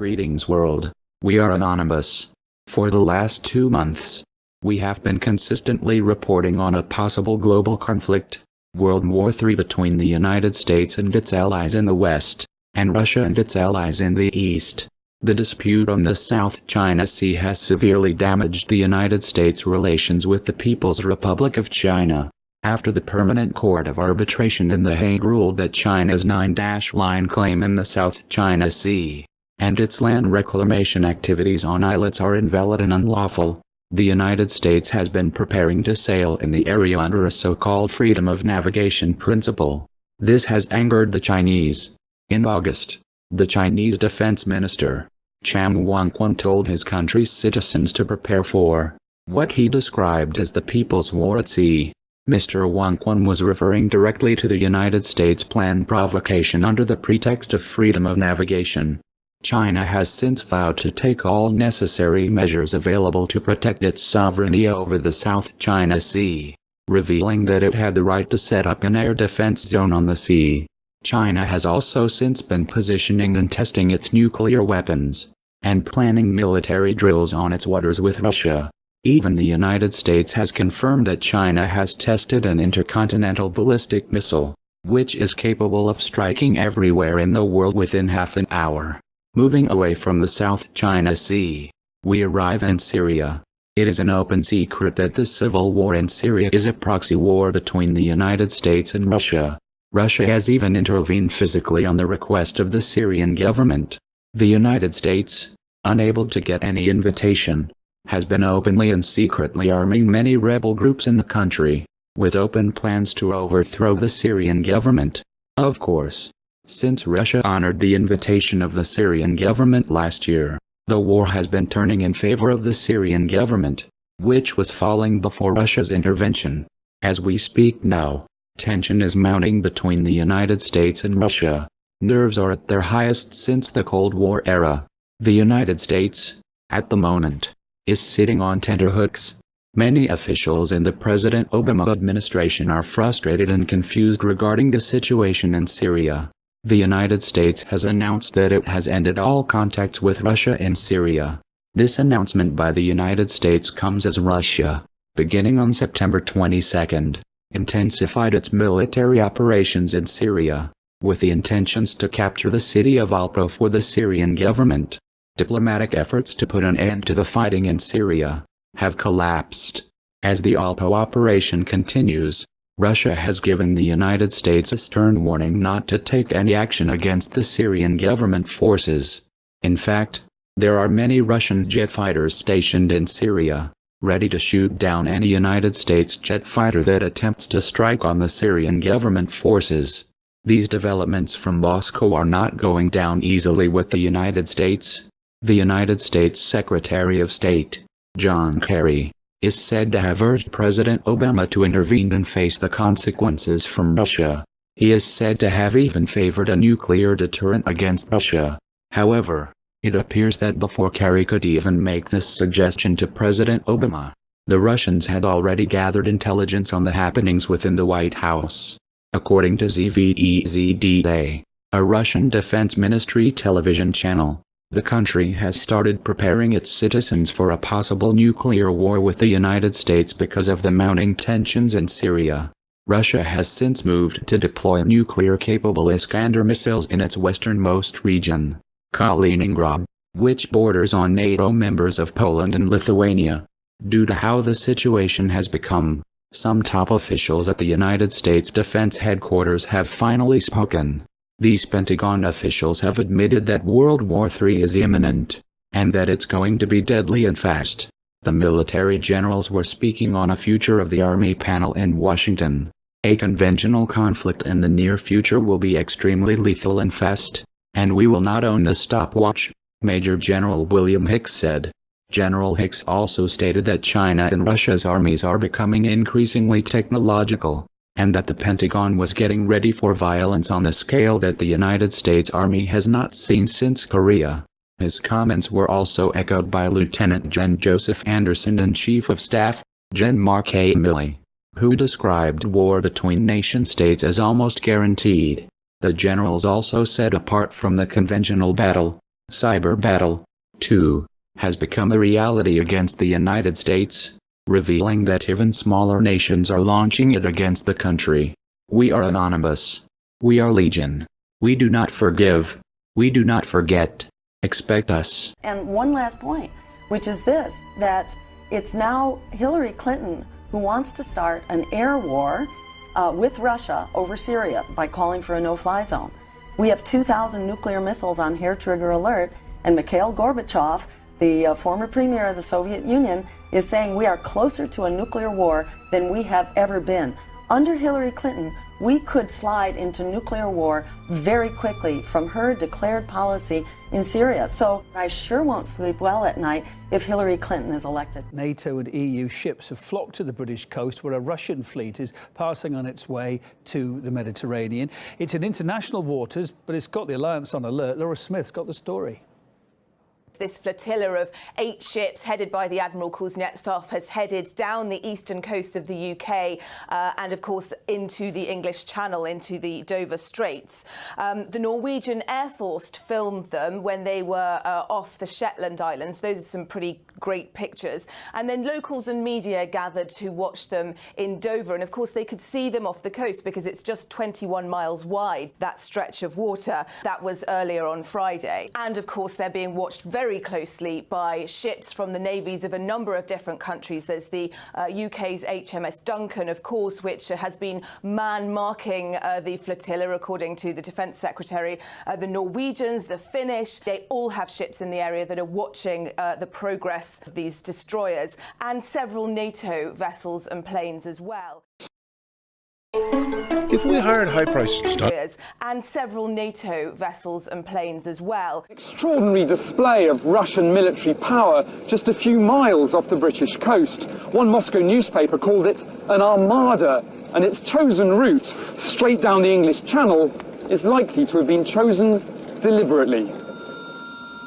Greetings world. We are anonymous. For the last 2 months, we have been consistently reporting on a possible global conflict, World War III, between the United States and its allies in the West, and Russia and its allies in the East. The dispute on the South China Sea has severely damaged the United States' relations with the People's Republic of China, after the Permanent Court of Arbitration in The Hague ruled that China's 9-line claim in the South China Sea and its land reclamation activities on islets are invalid and unlawful. The United States has been preparing to sail in the area under a so-called freedom of navigation principle. This has angered the Chinese. In August, the Chinese Defense Minister, Chang Won-kwon, told his country's citizens to prepare for what he described as the People's War at Sea. Mr. Won-kwon was referring directly to the United States' planned provocation under the pretext of freedom of navigation. China has since vowed to take all necessary measures available to protect its sovereignty over the South China Sea, revealing that it had the right to set up an air defense zone on the sea. China has also since been positioning and testing its nuclear weapons, and planning military drills on its waters with Russia. Even the United States has confirmed that China has tested an intercontinental ballistic missile, which is capable of striking everywhere in the world within half an hour. Moving away from the South China Sea, we arrive in Syria. It is an open secret that the civil war in Syria is a proxy war between the United States and Russia. Russia has even intervened physically on the request of the Syrian government. The United States, unable to get any invitation, has been openly and secretly arming many rebel groups in the country, with open plans to overthrow the Syrian government. Of course, since Russia honored the invitation of the Syrian government last year, the war has been turning in favor of the Syrian government, which was falling before Russia's intervention. As we speak now, tension is mounting between the United States and Russia. Nerves are at their highest since the Cold War era. The United States, at the moment, is sitting on tenterhooks. Many officials in the President Obama administration are frustrated and confused regarding the situation in Syria. The United States has announced that it has ended all contacts with Russia in Syria. This announcement by the United States comes as Russia, beginning on September 22, intensified its military operations in Syria, with the intentions to capture the city of Aleppo for the Syrian government. Diplomatic efforts to put an end to the fighting in Syria have collapsed. As the Aleppo operation continues, Russia has given the United States a stern warning not to take any action against the Syrian government forces. In fact, there are many Russian jet fighters stationed in Syria, ready to shoot down any United States jet fighter that attempts to strike on the Syrian government forces. These developments from Moscow are not going down easily with the United States. The United States Secretary of State, John Kerry, is said to have urged President Obama to intervene and face the consequences from Russia. He is said to have even favored a nuclear deterrent against Russia. However, it appears that before Kerry could even make this suggestion to President Obama, the Russians had already gathered intelligence on the happenings within the White House. According to ZVEZDA, a Russian Defense Ministry television channel, the country has started preparing its citizens for a possible nuclear war with the United States because of the mounting tensions in Syria. Russia has since moved to deploy nuclear-capable Iskander missiles in its westernmost region, Kaliningrad, which borders on NATO members of Poland and Lithuania. Due to how the situation has become, some top officials at the United States Defense Headquarters have finally spoken. These Pentagon officials have admitted that World War III is imminent, and that it's going to be deadly and fast. The military generals were speaking on a Future of the Army panel in Washington. A conventional conflict in the near future will be extremely lethal and fast, and we will not own the stopwatch, Major General William Hicks said. General Hicks also stated that China and Russia's armies are becoming increasingly technological, and that the Pentagon was getting ready for violence on the scale that the United States Army has not seen since Korea. His comments were also echoed by Lieutenant Gen. Joseph Anderson and Chief of Staff, Gen. Mark A. Milley, who described war between nation-states as almost guaranteed. The generals also said apart from the conventional battle, Cyber Battle 2 has become a reality against the United States, revealing that even smaller nations are launching it against the country. We are anonymous. We are legion. We do not forgive. We do not forget. Expect us. And one last point, which is this, that it's now Hillary Clinton who wants to start an air war with Russia over Syria by calling for a no-fly zone. We have 2,000 nuclear missiles on hair trigger alert, and Mikhail Gorbachev, the former premier of the Soviet Union, is saying we are closer to a nuclear war than we have ever been. Under Hillary Clinton, we could slide into nuclear war very quickly from her declared policy in Syria. So I sure won't sleep well at night if Hillary Clinton is elected. NATO and EU ships have flocked to the British coast where a Russian fleet is passing on its way to the Mediterranean. It's in international waters, but it's got the alliance on alert. Laura Smith's got the story. This flotilla of 8 ships headed by the Admiral Kuznetsov has headed down the eastern coast of the UK and, of course, into the English Channel, into the Dover Straits. The Norwegian Air Force filmed them when they were off the Shetland Islands. Those are some pretty great pictures. And then locals and media gathered to watch them in Dover. And, of course, they could see them off the coast because it's just 21 miles wide, that stretch of water. That was earlier on Friday. And, of course, they're being watched very closely by ships from the navies of a number of different countries. There's the UK's HMS Duncan, of course, which has been man-marking the flotilla, according to the Defence Secretary. The Norwegians, the Finnish, they all have ships in the area that are watching the progress of these destroyers, and several NATO vessels and planes as well. If we hired high-priced stuff... And several NATO vessels and planes as well. Extraordinary display of Russian military power just a few miles off the British coast. One Moscow newspaper called it an armada, and its chosen route, straight down the English Channel, is likely to have been chosen deliberately.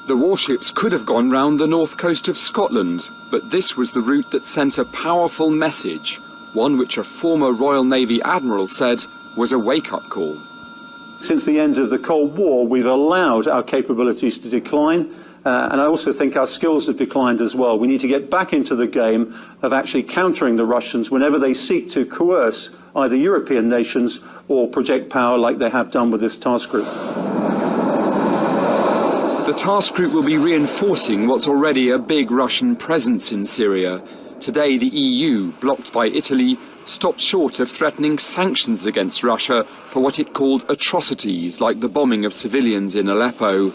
The warships could have gone round the north coast of Scotland, but this was the route that sent a powerful message. One which a former Royal Navy Admiral said was a wake-up call. Since the end of the Cold War, we've allowed our capabilities to decline, and I also think our skills have declined as well. We need to get back into the game of actually countering the Russians whenever they seek to coerce either European nations or project power like they have done with this task group. The task group will be reinforcing what's already a big Russian presence in Syria. Today, the EU, blocked by Italy, stopped short of threatening sanctions against Russia for what it called atrocities like the bombing of civilians in Aleppo,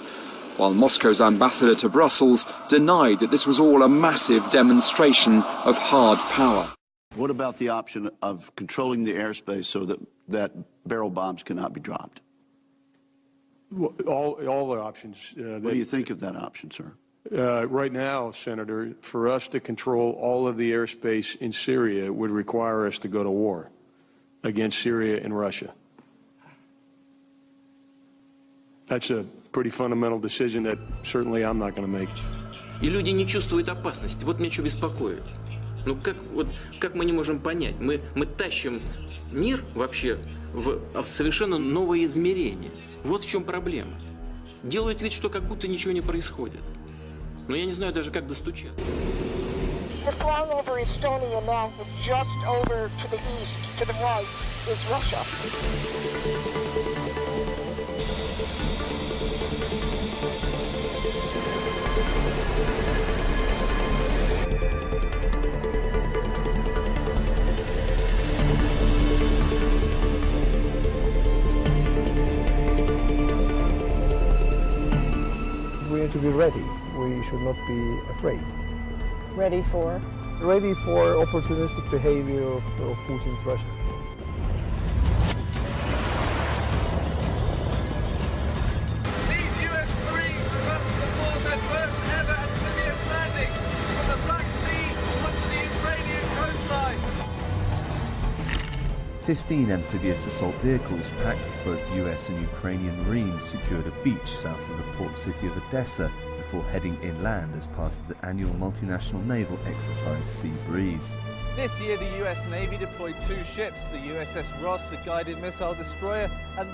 while Moscow's ambassador to Brussels denied that this was all a massive demonstration of hard power. What about the option of controlling the airspace so that barrel bombs cannot be dropped? All the options. What do you think of that option, sir? Right now, Senator, for us to control all of the airspace in Syria would require us to go to war against Syria and Russia. That's a pretty fundamental decision that certainly I'm not going to make. И люди не чувствуют опасности. Вот меня что беспокоит. Ну как мы не можем понять? Мы тащим мир вообще в совершенно новое измерение. Вот в чем проблема. Делают вид, что как будто ничего не происходит. Но я не знаю даже, как достучаться. We're flying over Estonia now, but just over to the east, to the right, is Russia. We need to be ready. We should not be afraid. Ready for? Ready for opportunistic behavior of Putin's Russia. These US Marines are about to perform their first ever amphibious landing from the Black Sea onto the Ukrainian coastline. 15 amphibious assault vehicles packed with both US and Ukrainian Marines secured a beach south of the port city of Odessa before heading inland as part of the annual multinational naval exercise Sea Breeze. This year the US Navy deployed 2 ships, the USS Ross, a guided missile destroyer, and